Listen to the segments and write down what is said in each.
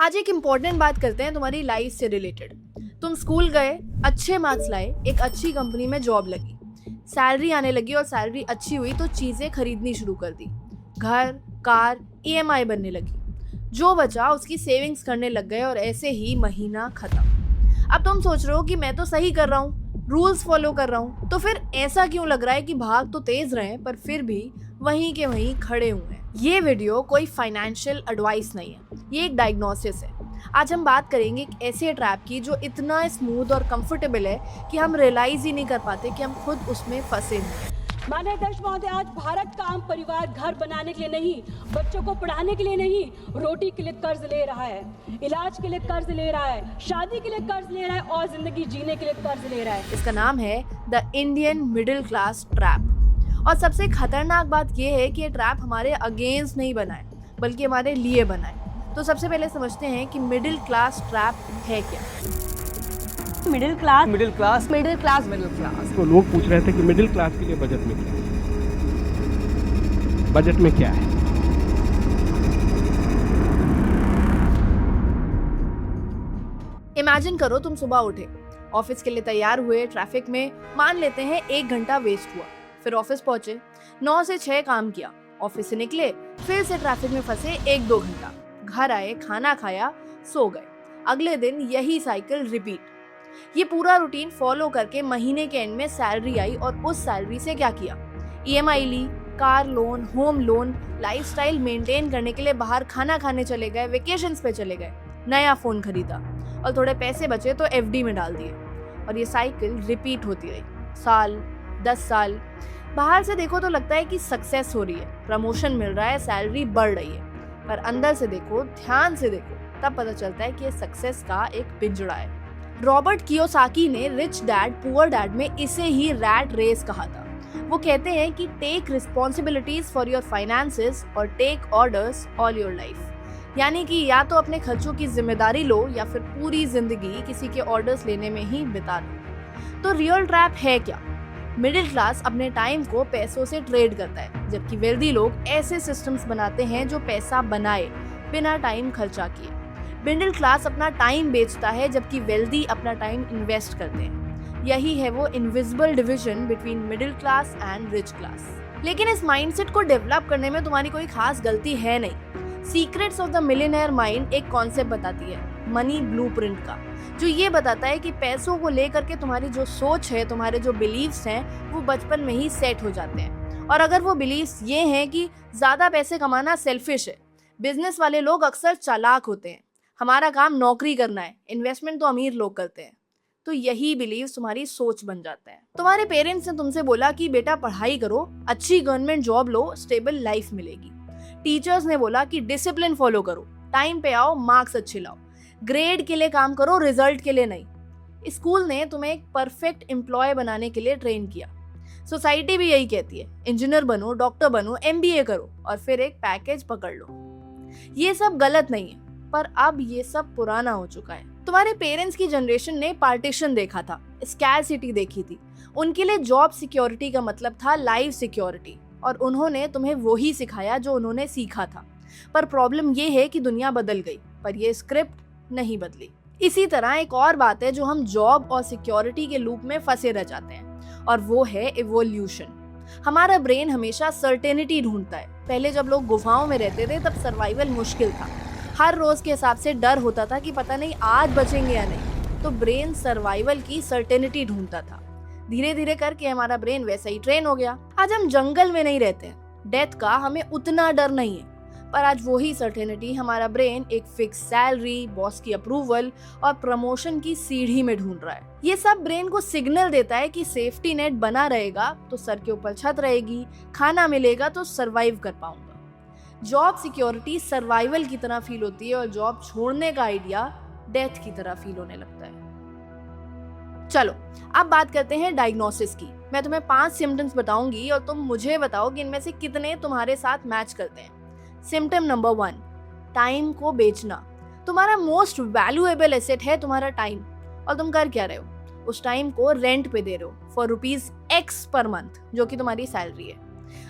आज एक इम्पॉर्टेंट बात करते हैं तुम्हारी लाइफ से रिलेटेड। तुम स्कूल गए, अच्छे मार्क्स लाए, एक अच्छी कंपनी में जॉब लगी, सैलरी आने लगी और सैलरी अच्छी हुई तो चीज़ें खरीदनी शुरू कर दी। घर, कार, ईएमआई बनने लगी। जो बचा उसकी सेविंग्स करने लग गए और ऐसे ही महीना खत्म। अब तुम सोच रहे हो कि मैं तो सही कर रहा हूँ, रूल्स फॉलो कर रहा हूँ, तो फिर ऐसा क्यों लग रहा है कि भाग तो तेज रहे हैं पर फिर भी वहीं के वहीं खड़े हुए हैं। ये वीडियो कोई फाइनेंशियल एडवाइस नहीं है, ये एक डायग्नोसिस है। आज हम बात करेंगे एक ऐसे ट्रैप की जो इतना स्मूथ और कंफर्टेबल है कि हम रियलाइज ही नहीं कर पाते कि हम खुद उसमें फंसे हैं। माननीय अध्यक्ष महोदय, आज भारत का आम परिवार घर बनाने के लिए नहीं, बच्चों को पढ़ाने के लिए नहीं, रोटी के लिए कर्ज ले रहा है, इलाज के लिए कर्ज ले रहा है, शादी के लिए कर्ज ले रहा है और जिंदगी जीने के लिए कर्ज ले रहा है। इसका नाम है the Indian middle class trap. और सबसे खतरनाक बात यह है कि ये ट्रैप हमारे अगेंस्ट नहीं बना है बल्कि हमारे लिए बना है। तो सबसे पहले समझते हैं कि मिडिल क्लास ट्रैप है क्या। मिडिल क्लास तो लोग पूछ रहे थे कि मिडिल क्लास के लिए बजट में क्या है, बजट में क्या है। इमेजिन करो तुम सुबह उठे, ऑफिस के लिए तैयार हुए, ट्रैफिक में मान लेते हैं 1 घंटा वेस्ट हुआ, फिर ऑफिस पहुंचे, 9 से 6 काम किया, ऑफिस से निकले, फिर से ट्रैफिक में फंसे 1-2 घंटा, घर आए, खाना खाया, सो गए। अगले दिन यही साइकिल रिपीट। ये पूरा रूटीन फॉलो करके महीने के एंड में सैलरी आई और उस सैलरी से क्या किया? ईएमआई ली, car loan, home loan, lifestyle maintain करने के लिए बाहर खाना खाने चले गए, वेकेशंस पे चले गए, नया फोन खरीदा और थोड़े पैसे बचे तो एफडी में डाल दिए। और ये साइकिल रिपीट होती रही, साल, 10 साल। बाहर से देखो तो लगता है कि सक्सेस हो रही है, प्रमोशन मिल रहा है, सैलरी बढ़ रही है, पर अंदर से देखो, ध्यान से देखो, तब पता चलता है कि ये सक्सेस का एक पिंजड़ा है। रॉबर्ट कियोसाकी ने रिच डैड पुअर डैड में इसे ही रैट रेस कहा था। वो कहते हैं कि take responsibilities for your finances और take orders all your life. यानी कि या तो अपने खर्चों की जिम्मेदारी लो या फिर पूरी जिंदगी किसी के ऑर्डर्स लेने में ही बिता दो। तो रियल ट्रैप है क्या? मिडिल क्लास अपने टाइम को पैसों से ट्रेड करता है, जबकि वेल्दी लोग ऐसे सिस्टम्स बनाते हैं जो पैसा बनाए बिना टाइम खर्चा किए। मिडिल क्लास अपना टाइम बेचता है जबकि वेल्दी अपना टाइम इन्वेस्ट करते हैं। यही है वो invisible division between middle class and rich class. लेकिन इस माइंडसेट को डेवलप करने में तुम्हारी कोई खास गलती है नहीं। Secrets of the millionaire mind एक कॉन्सेप्ट बताती है, मनी ब्लूप्रिंट का, जो ये बताता है कि पैसों को लेकर के तुम्हारी जो सोच है, तुम्हारे जो बिलीव्स हैं, वो बचपन में ही सेट हो जाते हैं। और अगर वो बिलीव्स ये हैं कि ज्यादा पैसे कमाना सेल्फिश है, बिजनेस वाले लोग अक्सर चालाक होते हैं, हमारा काम नौकरी करना है, इन्वेस्टमेंट तो अमीर लोग करते हैं, तो यही बिलीव्स तुम्हारी सोच बन जाता है। तुम्हारे पेरेंट्स ने तुमसे बोला कि बेटा पढ़ाई करो, अच्छी गवर्नमेंट जॉब लो, स्टेबल लाइफ मिलेगी। टीचर्स ने बोला कि डिसिप्लिन फॉलो करो, टाइम पे आओ, मार्क्स अच्छे लाओ, ग्रेड के लिए काम करो, रिजल्ट के लिए नहीं। स्कूल ने तुम्हें एक परफेक्ट एम्प्लॉय बनाने के लिए ट्रेन किया। सोसाइटी भी यही कहती है, इंजीनियर बनो, डॉक्टर बनो, एमबीए करो और फिर एक पैकेज पकड़ लो। ये सब गलत नहीं है, पर अब ये सब पुराना हो चुका है। तुम्हारे पेरेंट्स की जनरेशन ने पार्टीशन देखा था, स्कैरसिटी देखी थी। उनके लिए जॉब सिक्योरिटी का मतलब था लाइफ सिक्योरिटी, और उन्होंने तुम्हें वही सिखाया जो उन्होंने सीखा था। पर प्रॉब्लम ये है कि दुनिया बदल गई, पर ये स्क्रिप्ट नहीं बदली। इसी तरह एक और बात है जो हम जॉब और सिक्योरिटी के लूप में फंसे रह जाते हैं, और वो है इवोल्यूशन। हमारा ब्रेन हमेशा सर्टेनिटी ढूंढता है। पहले जब लोग गुफाओं में रहते थे तब सर्वाइवल मुश्किल था, हर रोज के हिसाब से डर होता था कि पता नहीं आज बचेंगे या नहीं, तो ब्रेन सर्वाइवल की सर्टेनिटी ढूंढता था। धीरे धीरे करके हमारा ब्रेन वैसा ही ट्रेन हो गया। आज हम जंगल में नहीं रहते हैं, डेथ का हमें उतना डर नहीं है, पर आज वही सर्टेनिटी हमारा ब्रेन एक फिक्स सैलरी, बॉस की अप्रूवल और प्रमोशन की सीढ़ी में ढूंढ रहा है। ये सब ब्रेन को सिग्नल देता है कि सेफ्टी नेट बना रहेगा तो सर के ऊपर छत रहेगी, खाना मिलेगा तो सरवाइव कर पाऊंगा। जॉब सिक्योरिटी सर्वाइवल की तरह फील होती है और जॉब छोड़ने का आइडिया डेथ की तरह फील होने लगता है। चलो अब बात करते हैं डायग्नोसिस की। मैं तुम्हें 5 सिम्टम्स बताऊंगी और तुम मुझे बताओ कि इनमें से कितने तुम्हारे साथ मैच करते हैं। सिम्टम नंबर 1, टाइम को बेचना। तुम्हारा मोस्ट वैल्यूएबल एसेट है तुम्हारा टाइम, और तुम कर क्या रहे हो? उस टाइम को रेंट पे दे रहे हो फॉर ₹X पर मंथ, जो कि तुम्हारी सैलरी है।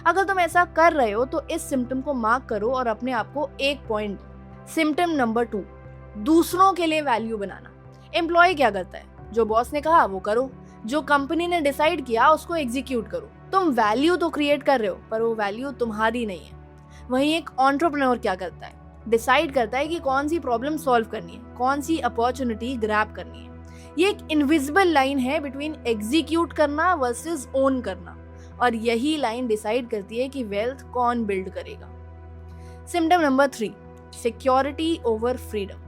अगर तुम ऐसा कर रहे हो तो इस सिम्टम को मार्क करो और अपने आप को 1 पॉइंट। सिम्टम नंबर 2, दूसरों के लिए वैल्यू बनाना। एम्प्लॉय क्या करता है? जो बॉस ने कहा वो करो, जो कंपनी ने डिसाइड किया उसको एग्जीक्यूट करो। तुम वैल्यू तो क्रिएट कर रहे हो, पर वो वैल्यू तुम्हारी नहीं है। वहीं एक एंटरप्रेन्योर क्या करता है? डिसाइड करता है कि कौन सी प्रॉब्लम सॉल्व करनी है, कौन सी अपॉर्चुनिटी ग्रैब करनी है। ये एक इनविजिबल लाइन है बिटवीन एग्जीक्यूट करना वर्सेस ओन करना, और यही लाइन डिसाइड करती है कि वेल्थ कौन बिल्ड करेगा। Symptom number 3, security over freedom.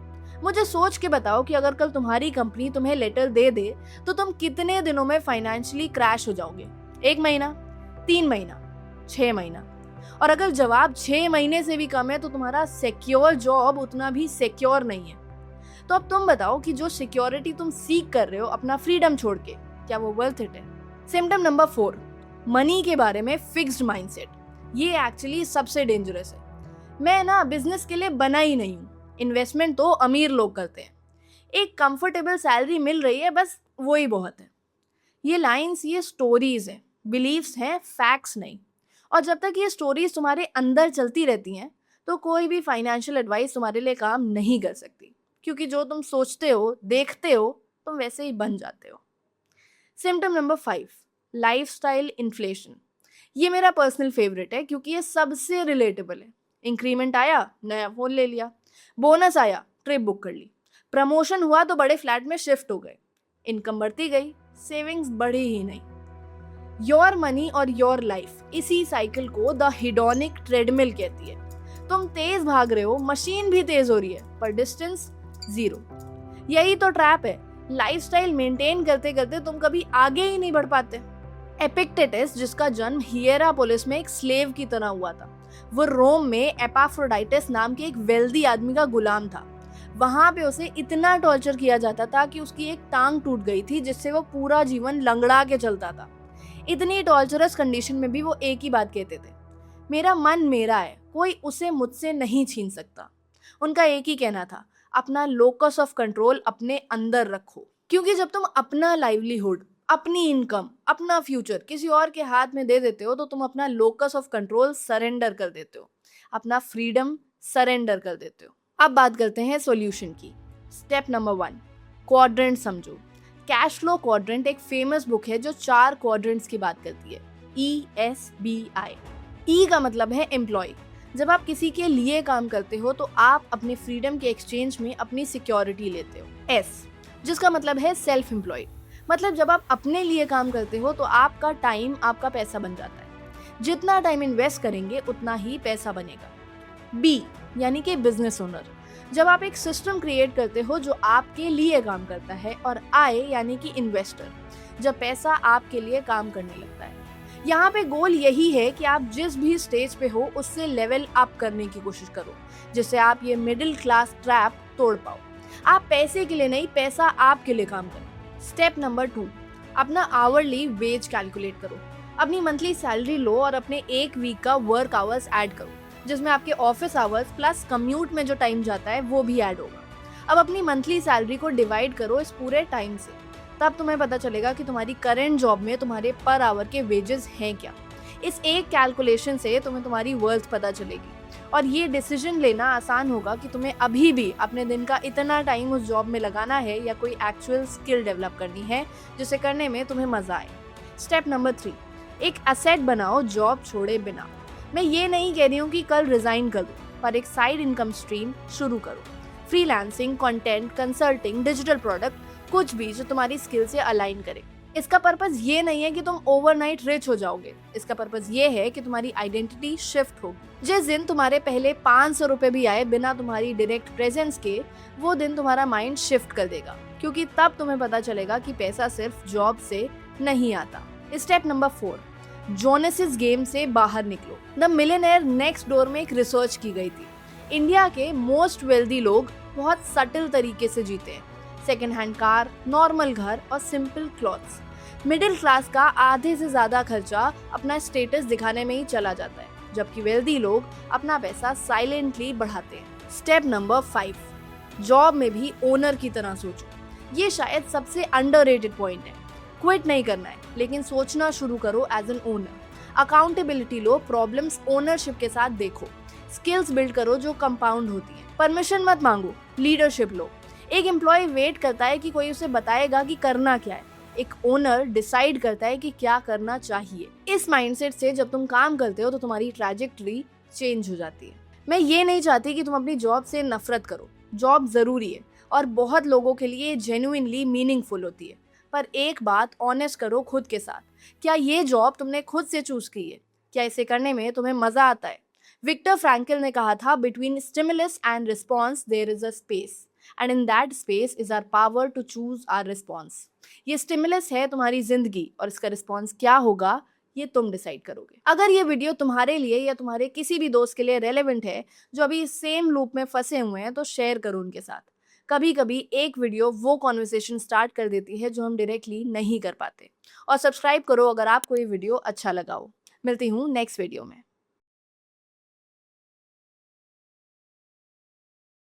मुझे सोच के बताओ कि अगर कल तुम्हारी कंपनी तुम्हें लेटर दे दे तो तुम कितने दिनों में फाइनेंशियली क्रैश हो जाओगे? 1 महीना, 3 महीना, 6 महीना? और अगर जवाब 6 महीने से भी कम है तो तुम्हारा सिक्योर जॉब उतना भी सिक्योर नहीं है। तो अब तुम बताओ कि जो सिक्योरिटी तुम सीख कर रहे हो अपना फ्रीडम छोड़ के, क्या वो वर्थ इट है? सिम्टम नंबर 4, मनी के बारे में फिक्स्ड माइंडसेट। ये एक्चुअली सबसे डेंजरस है। मैं ना बिजनेस के लिए बना ही नहीं हूँ, इन्वेस्टमेंट तो अमीर लोग करते हैं, एक कंफर्टेबल सैलरी मिल रही है, बस वो ही बहुत है। ये लाइंस, ये स्टोरीज हैं, बिलीव्स हैं, फैक्ट्स नहीं। और जब तक ये स्टोरीज तुम्हारे अंदर चलती रहती हैं तो कोई भी फाइनेंशियल एडवाइस तुम्हारे लिए काम नहीं कर सकती, क्योंकि जो तुम सोचते हो, देखते हो, तुम वैसे ही बन जाते हो। Symptom number 5, lifestyle inflation. ये मेरा पर्सनल फेवरेट है क्योंकि ये सबसे रिलेटेबल है। इंक्रीमेंट आया, नया फोन ले लिया, बोनस आया, ट्रिप बुक कर ली, प्रमोशन हुआ तो बड़े फ्लैट में शिफ्ट हो गए, इनकम बढ़ती गई, सेविंग्स बढ़ी ही नहीं। योर मनी और योर लाइफ, इसी साइकिल को द हिडोनिक ट्रेडमिल कहती है। तुम तेज भाग रहे हो, मशीन भी तेज हो रही है, पर डिस्टेंस 0। यही तो ट्रैप है। लाइफस्टाइल मेंटेन करते करते तुम कभी आगे ही नहीं बढ़ पाते। एपिक्टेटस, जिसका जन्म हिएरापोलिस में एक स्लेव की तरह हुआ था, वो रोम में एपाफ्रोडाइटस नाम के एक वेल्दी आदमी का गुलाम था। वहां पे उसे इतना टॉर्चर किया जाता था कि उसकी एक टांग टूट गई थी, जिससे वो पूरा जीवन लंगड़ा के चलता था। इतनी टॉर्चरस कंडीशन में भी वो एक ही बात कहते थे, मेरा मन मेरा है, कोई उसे मुझसे नहीं छीन सकता। उनका एक ही कहना था, अपना लोकस ऑफ कंट्रोल अपने अंदर रखो, क्योंकि जब तुम अपना लाइवलीहुड, अपनी इनकम, अपना फ्यूचर किसी और के हाथ में दे देते हो तो तुम अपना लोकस ऑफ कंट्रोल सरेंडर कर देते हो, अपना फ्रीडम सरेंडर कर देते हो। अब बात करते हैं सॉल्यूशन की। स्टेप नंबर 1, क्वाड्रेंट समझो। कैश फ्लो क्वाड्रेंट एक फेमस बुक है जो 4 क्वाड्रेंट्स की बात करती है, ESBI। E का मतलब है एम्प्लॉय। जब आप किसी के लिए काम करते हो तो आप अपने फ्रीडम के एक्सचेंज में अपनी सिक्योरिटी लेते हो। S, जिसका मतलब है सेल्फ एम्प्लॉयड, मतलब जब आप अपने लिए काम करते हो तो आपका टाइम आपका पैसा बन जाता है। जितना टाइम इन्वेस्ट करेंगे उतना ही पैसा बनेगा। B, यानी कि बिजनेस ओनर, जब आप एक सिस्टम क्रिएट करते हो जो आपके लिए काम करता है। और I, यानी कि इन्वेस्टर, जब पैसा आपके लिए काम करने लगता है। यहाँ पे गोल यही है कि आप जिस भी स्टेज पे हो उससे लेवल अप करने की कोशिश करो, जिससे आप ये मिडिल क्लास ट्रैप तोड़ पाओ। आप पैसे के लिए नहीं, पैसा आपके लिए काम करो। स्टेप नंबर 2, अपना आवरली वेज कैलकुलेट करो। अपनी मंथली सैलरी लो और अपने एक वीक का वर्क आवर्स ऐड करो, जिसमें आपके ऑफिस आवर्स प्लस कम्यूट में जो टाइम जाता है वो भी ऐड होगा। अब अपनी मंथली सैलरी को डिवाइड करो इस पूरे टाइम से, तब तुम्हें पता चलेगा कि तुम्हारी करंट जॉब में तुम्हारे पर आवर के वेजेस हैं क्या। इस एक कैलकुलेशन से तुम्हें तुम्हारी वर्थ पता चलेगी और ये डिसीजन लेना आसान होगा कि तुम्हें अभी भी अपने दिन का इतना टाइम उस जॉब में लगाना है या कोई एक्चुअल स्किल डेवलप करनी है जिसे करने में तुम्हें मजा आए। स्टेप नंबर 3, एक एसेट बनाओ जॉब छोड़े बिना। मैं ये नहीं कह रही हूँ कि कल रिजाइन कर दो, पर एक साइड इनकम स्ट्रीम शुरू करो। Freelancing, content, consulting, digital product, कुछ भी जो तुम्हारी स्किल से अलाइन करे। इसका पर्पस ये नहीं है कि तुम ओवरनाइट रिच हो जाओगे, इसका पर्पस ये है कि तुम्हारी आइडेंटिटी शिफ्ट होगी। जिस दिन तुम्हारे पहले 500 रुपए भी आए बिना तुम्हारी डायरेक्ट प्रेजेंस के, वो दिन तुम्हारा माइंड शिफ्ट कर देगा, क्योंकि तब तुम्हें पता चलेगा कि पैसा सिर्फ जॉब से नहीं आता। स्टेप नंबर 4, जोनेसिस गेम से बाहर निकलो। द मिलियनेयर नेक्स्ट डोर में एक रिसर्च की गई थी। इंडिया के मोस्ट वेल्दी लोग बहुत सटल तरीके से जीते हैं। सेकेंड हैंड कार, नॉर्मल घर और सिंपल क्लॉथ्स। मिडिल क्लास का आधे से ज्यादा खर्चा अपना स्टेटस दिखाने में ही चला जाता है, जबकि वेल्दी लोग अपना पैसा साइलेंटली बढ़ाते हैं। स्टेप नंबर 5, जॉब में भी ओनर की तरह सोचो। ये शायद सबसे अंडररेटेड पॉइंट है। क्विट नहीं करना है, लेकिन सोचना शुरू करो एज एन ओनर। अकाउंटेबिलिटी लो, प्रॉब्लम्स ओनरशिप के साथ देखो। स्किल्स बिल्ड करो जो कंपाउंड होती हैं। परमिशन मत मांगो, लीडरशिप लो। एक एम्प्लॉय वेट करता है कि कोई उसे बताएगा कि करना क्या है, एक ओनर डिसाइड करता है कि क्या करना चाहिए। इस माइंडसेट से जब तुम काम करते हो तो तुम्हारी ट्रैजेक्टरी चेंज हो जाती है। मैं ये नहीं चाहती कि तुम अपनी जॉब से नफरत करो। जॉब जरूरी है और बहुत लोगों के लिए जेन्युइनली मीनिंगफुल होती है, पर एक बात ऑनेस्ट करो खुद के साथ, क्या ये जॉब तुमने खुद से चूज की है? क्या इसे करने में तुम्हें मजा आता है? विक्टर फ्रैंकल ने कहा था, between stimulus and response there is a space and in that space is our power to choose our response. ये स्टिमुलस है तुम्हारी जिंदगी और इसका रिस्पॉन्स क्या होगा ये तुम डिसाइड करोगे। अगर ये वीडियो तुम्हारे लिए या तुम्हारे किसी भी दोस्त के लिए रेलेवेंट है जो अभी सेम लूप में फंसे हुए हैं तो शेयर करो उनके साथ। कभी कभी एक वीडियो वो कॉन्वर्सेशन स्टार्ट कर देती है जो हम डायरेक्टली नहीं कर पाते। और सब्सक्राइब करो अगर आपको ये वीडियो अच्छा लगा हो। मिलती हूँ नेक्स्ट वीडियो में।